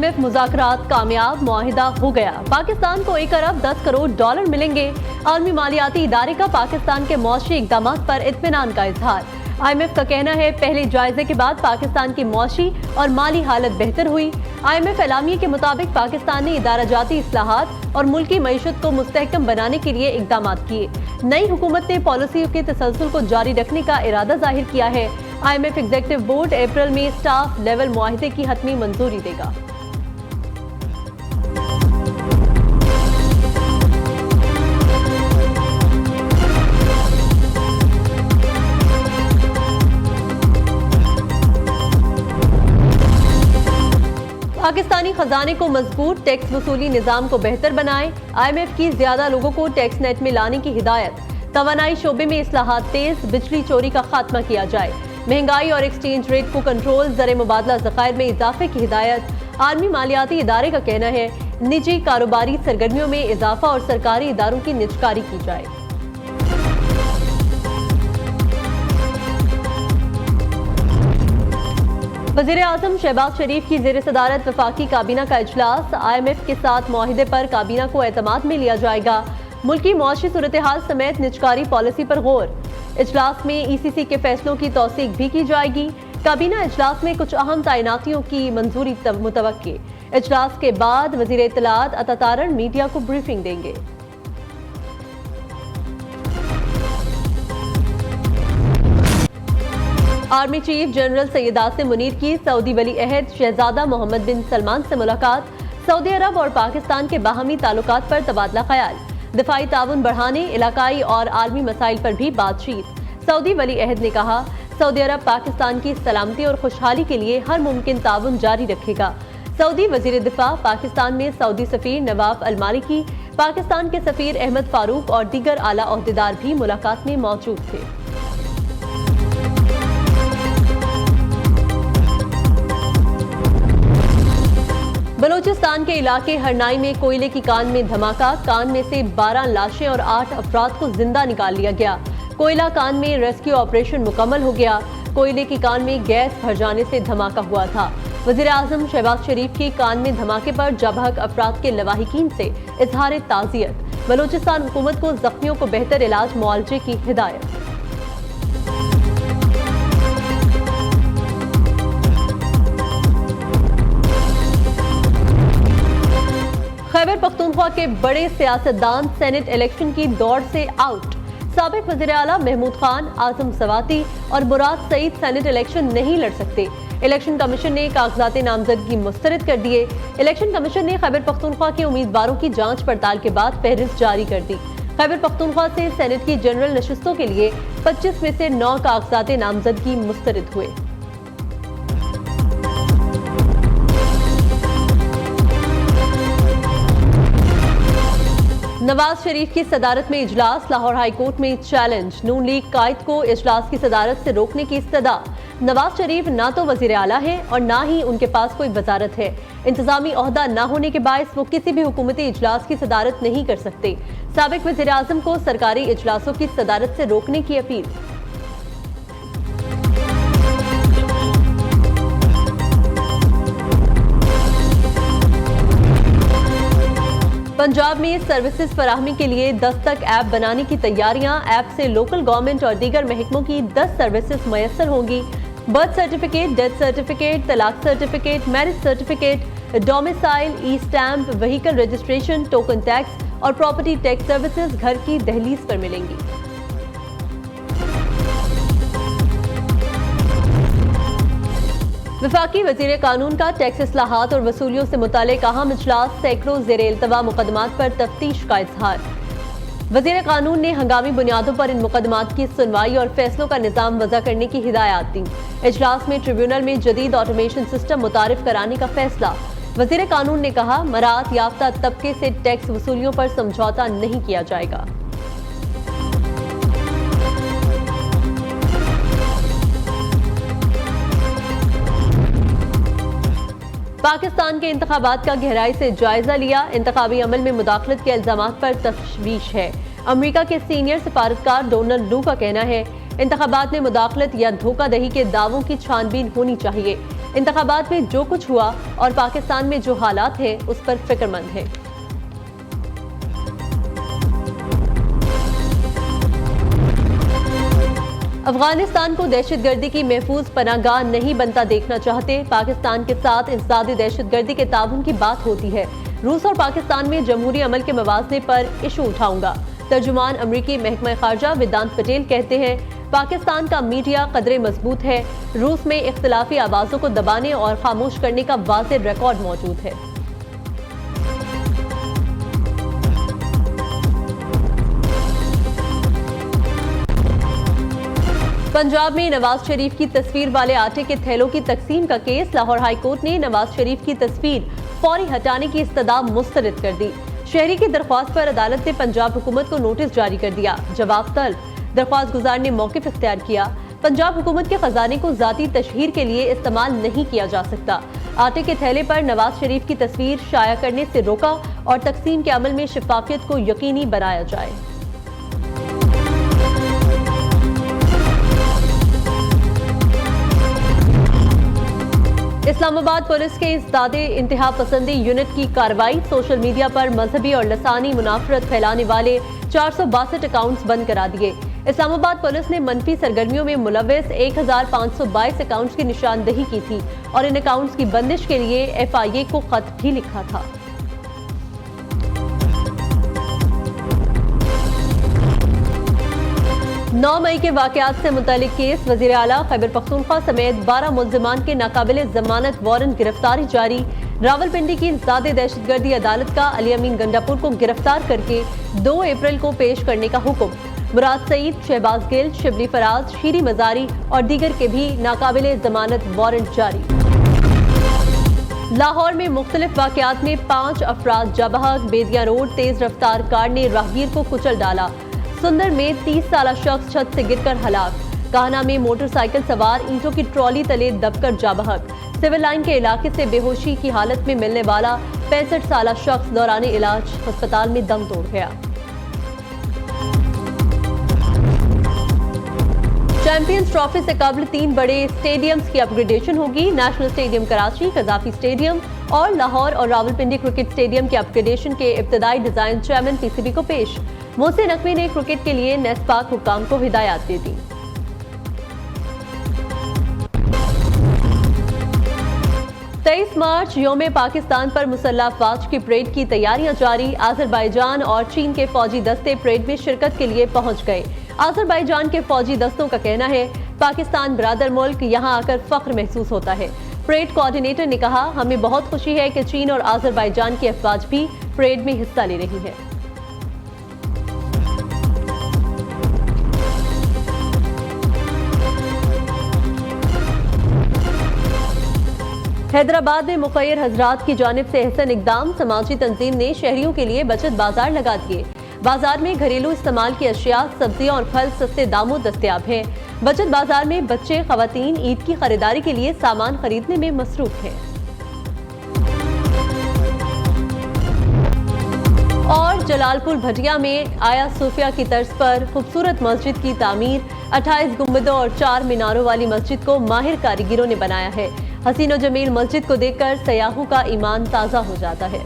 IMF मुज़ाकरात कामयाब, मुआहिदा हो गया। पाकिस्तान को 1 अरब 10 करोड़ डॉलर मिलेंगे। आलमी मालियाती इदारे का पाकिस्तान के मौशी इक़दामात पर इत्मीनान का इजहार। IMF का कहना है पहले जायजे के बाद पाकिस्तान की मौशी और माली हालत बेहतर हुई। IMF एलामिये के मुताबिक पाकिस्तान ने इदारा जाती इस्लाहात और मुल्की मईशत को मुस्तहकम बनाने के लिए इक़दाम किए। नई हुकूमत ने पॉलिसी के तसलसल को जारी रखने का इरादा जाहिर किया है। IMF एग्जीक्यूटिव बोर्ड अप्रैल में स्टाफ लेवल मुआहिदे की हतमी मंजूरी देगा। पाकिस्तानी खजाने को मजबूत, टैक्स वसूली निजाम को बेहतर बनाएं। IMF की ज्यादा लोगों को टैक्स नेट में लाने की हिदायत। तवानाई शोबे में इस्लाहात तेज, बिजली चोरी का खात्मा किया जाए। महंगाई और एक्सचेंज रेट को कंट्रोल, ज़र मुबादला ज़खायर में इजाफे की हिदायत। आलमी मालियाती इदारे का कहना है निजी कारोबारी सरगर्मियों में इजाफा और सरकारी इदारों की निजकारी की जाए। वज़ीर आज़म शहबाज शरीफ की ज़ेर सदारत वफाकी काबीना का इजलास। IMF के साथ मुआहिदे पर काबीना को एतमाद में लिया जाएगा। मुल्की मुआशी सूरत हाल समेत निजकारी पॉलिसी पर गौर। इजलास में ECC के फैसलों की तौसीक भी की जाएगी। काबीना इजलास में कुछ अहम तैनातियों की मंजूरी मुतवक्की। इजलास के बाद वज़ीर इत्तलात अता तारण मीडिया को ब्रीफिंग देंगे। Army chief general Syed Asim Munir की सऊदी वली अहद शहजादा मोहम्मद बिन सलमान से मुलाकात। सऊदी अरब और पाकिस्तान के बाहमी ताल्लुकात पर तबादला ख्याल। दिफाई ताउन बढ़ाने, इलाकाई और आलमी मसाइल पर भी बातचीत। सऊदी वली अहद ने कहा सऊदी अरब पाकिस्तान की सलामती और खुशहाली के लिए हर मुमकिन ताउन जारी रखेगा। सऊदी वजीर दिफा पाकिस्तान में सऊदी सफीर नवाफ अल मालिकी, पाकिस्तान के सफीर अहमद फारूक और दीगर आला ओहदेदार भी मुलाकात में मौजूद थे। बलूचिस्तान के इलाके हरनाई में कोयले की कान में धमाका। कान में से 12 लाशें और 8 अफराद को जिंदा निकाल लिया गया। कोयला कान में रेस्क्यू ऑपरेशन मुकम्मल हो गया। कोयले की कान में गैस भर जाने से धमाका हुआ था। वज़ीर आज़म शहबाज शरीफ की कान में धमाके पर जाबहक अफराद के लवाहिकीन से इजहार ताज़ियत। बलूचिस्तान हुकूमत को जख्मियों को बेहतर इलाज मुआलजे की हिदायत। खैबर पख्तूनख्वा के बड़े सियासतदान सेनेट इलेक्शन की दौड़ से आउट। साबिक वज़ीर आला महमूद खान, आजम सवाती और मुराद सईद सेनेट इलेक्शन नहीं लड़ सकते। इलेक्शन कमीशन ने कागजात नामजदगी मुस्तरद कर दिए। इलेक्शन कमीशन ने खैबर पख्तूनख्वा के उम्मीदवारों की जांच पड़ताल के बाद फहरिस्त जारी कर दी। खैबर पख्तूनख्वा से सेनेट की जनरल नशिस्तों के लिए 25 में से 9 कागजात नामजदगी मुस्तरद हुए। नवाज शरीफ की सदारत में इजलास। लाहौर हाई कोर्ट में चैलेंज। नून लीग कायद को इजलास की सदारत से रोकने की इस्तदा। नवाज शरीफ ना तो वजीर आला है और ना ही उनके पास कोई वजारत है। इंतजामी ओहदा न होने के बायस वो किसी भी हुकूमती इजलास की सदारत नहीं कर सकते। साबिक वजीर आजम को सरकारी इजलासों की सदारत से रोकने की अपील। पंजाब में सर्विसेज फराहमी के लिए दस्तक ऐप बनाने की तैयारियां। ऐप से लोकल गवर्नमेंट और दीगर महकमों की 10 सर्विसेज मयसर होंगी। बर्थ सर्टिफिकेट, डेथ सर्टिफिकेट, तलाक certificate, marriage certificate, domicile, e stamp, vehicle registration, token tax और प्रॉपर्टी टैक्स सर्विसेज घर की दहलीज पर मिलेंगी। वफाकी वजीर कानून का टैक्स इस्लाहात और वसूलियों से मुतालिक अहम इजलास। सैकड़ों ज़ेरे इल्तवा मुकदमात पर तफ्तीश का इजहार। वजीर कानून ने हंगामी बुनियादों पर इन मुकदमात की सुनवाई और फैसलों का निज़ाम वज़ा करने की हिदायत दी। इजलास में ट्रिब्यूनल में जदीद ऑटोमेशन सिस्टम मुतारिफ कराने का फैसला। वजीर कानून ने कहा मरात याफ्ता तबके से टैक्स वसूलियों पर समझौता नहीं किया जाएगा। पाकिस्तान के इंतखाबात का गहराई से जायजा लिया। इंतखाबी अमल में मुदाखलत के इल्जामात पर तशवीश है। अमेरिका के सीनियर सफारतकार डोनाल्ड लू का कहना है इंतखाबात में मुदाखलत या धोखाधही के दावों की छानबीन होनी चाहिए। इंतखाबात में जो कुछ हुआ और पाकिस्तान में जो हालात हैं उस पर फिक्रमंद है। अफगानिस्तान को दहशतगर्दी की महफूज पनाहगाह नहीं बनता देखना चाहते। पाकिस्तान के साथ इंसदादी दहशतगर्दी के ताउन की बात होती है। रूस और पाकिस्तान में जमहूरी अमल के मवाज़ने पर इशू उठाऊंगा। तर्जुमान अमरीकी महकमा खारजा वेदांत पटेल कहते हैं, पाकिस्तान का मीडिया कदरे मजबूत है। रूस में इख्तिलाफी आवाज़ों को दबाने और खामोश करने का वाज़ेह रिकॉर्ड मौजूद है। पंजाब में नवाज शरीफ की तस्वीर वाले आटे के थैलों की तकसीम का केस। लाहौर हाई कोर्ट ने नवाज शरीफ की तस्वीर फौरी हटाने की इस्तदा मुस्तरद कर दी। शहरी की दरख्वास्त पर अदालत ने पंजाब हुकूमत को नोटिस जारी कर दिया। जवाब तलब। दरख्वास्त गुजार ने मौक़िफ़ इख्तियार किया। पंजाब हुकूमत के खजाने को ज़ाती तशहीर के लिए इस्तेमाल नहीं किया जा सकता। आटे के थैले पर नवाज शरीफ की तस्वीर शाया करने से रोका और तकसीम के अमल में शफाफियत को यकीनी बनाया जाए। इस्लामाबाद पुलिस के इस्दादे इंतहा पसंदी यूनिट की कार्रवाई। सोशल मीडिया पर मजहबी और लसानी मुनाफरत फैलाने वाले 462 अकाउंट्स बंद करा दिए। इस्लामाबाद पुलिस ने मनफी सरगर्मियों में मुलव्वस 1522 अकाउंट्स की निशानदही की थी और इन अकाउंट्स की बंदिश के लिए FIA को खत भी लिखा था। 9 मई के वाकयात से मुतालिक केस। वजीर आला खैबर पख्तूनख्वा समेत 12 मुल्जिमान के नाकाबिले जमानत वारंट गिरफ्तारी जारी। रावलपिंडी की इंसदादे दहशतगर्दी अदालत का अली अमीन गंडापुर को गिरफ्तार करके 2 अप्रैल को पेश करने का हुक्म। मुराद सईद, शहबाज गिल, शिबली फराज, शीरी मजारी और दीगर के भी नाकाबिले जमानत वारंट जारी। लाहौर में मुख्तलिफ वाकयात में 5 अफराद जा बहक। बेदिया रोड तेज रफ्तार कार ने राहगीर को कुचल डाला। सुंदर में 30 साला शख्स छत से गिरकर हलाक। काहना में मोटरसाइकिल सवार ईंटों की ट्रॉली तले दबकर जा बहक। सिविल लाइन के इलाके से बेहोशी की हालत में मिलने वाला 65 साला शख्स दौरान इलाज अस्पताल में दम तोड़ गया। चैंपियंस ट्रॉफी से कबल 3 बड़े स्टेडियम्स की अपग्रेडेशन होगी। National stadium Karachi, Gaddafi stadium और लाहौर और रावलपिंडी क्रिकेट स्टेडियम के अपग्रेडेशन के इब्तदाई डिजाइन चेयरमैन PCB को पेश। मोहसिन नकवी ने क्रिकेट के लिए नेस्पाक हुक्काम को हिदायत दे दी। तेईस मार्च यौम पाकिस्तान पर मुसल्लह अफवाज की परेड की तैयारियां जारी। आज़रबाईजान और चीन के फौजी दस्ते परेड में शिरकत के लिए पहुंच गए। आज़रबाईजान के फौजी दस्तों का कहना है, पाकिस्तान बरादर मुल्क यहां आकर फख्र महसूस होता है। परेड कोऑर्डिनेटर ने कहा, हमें बहुत खुशी है कि चीन और आज़रबाईजान की अफवाज भी परेड में हिस्सा ले रही है। हैदराबाद में मुखैर हजरात की जानिब से एहसन इकदाम। समाजी तंजीम ने शहरियों के लिए बचत बाजार लगा दिए। बाजार में घरेलू इस्तेमाल की अशिया, सब्जियां और फल सस्ते दामों दस्तयाब हैं। बचत बाजार में बच्चे खवातीन ईद की खरीदारी के लिए सामान खरीदने में मसरूफ हैं। और जलालपुर भटिया में आया सूफिया की तर्ज पर खूबसूरत मस्जिद की तामीर। 28 गुंबदों और 4 मीनारों वाली मस्जिद को माहिर कारीगरों ने बनाया है। हसीन और जमील मस्जिद को देखकर सयाहों का ईमान ताज़ा हो जाता है।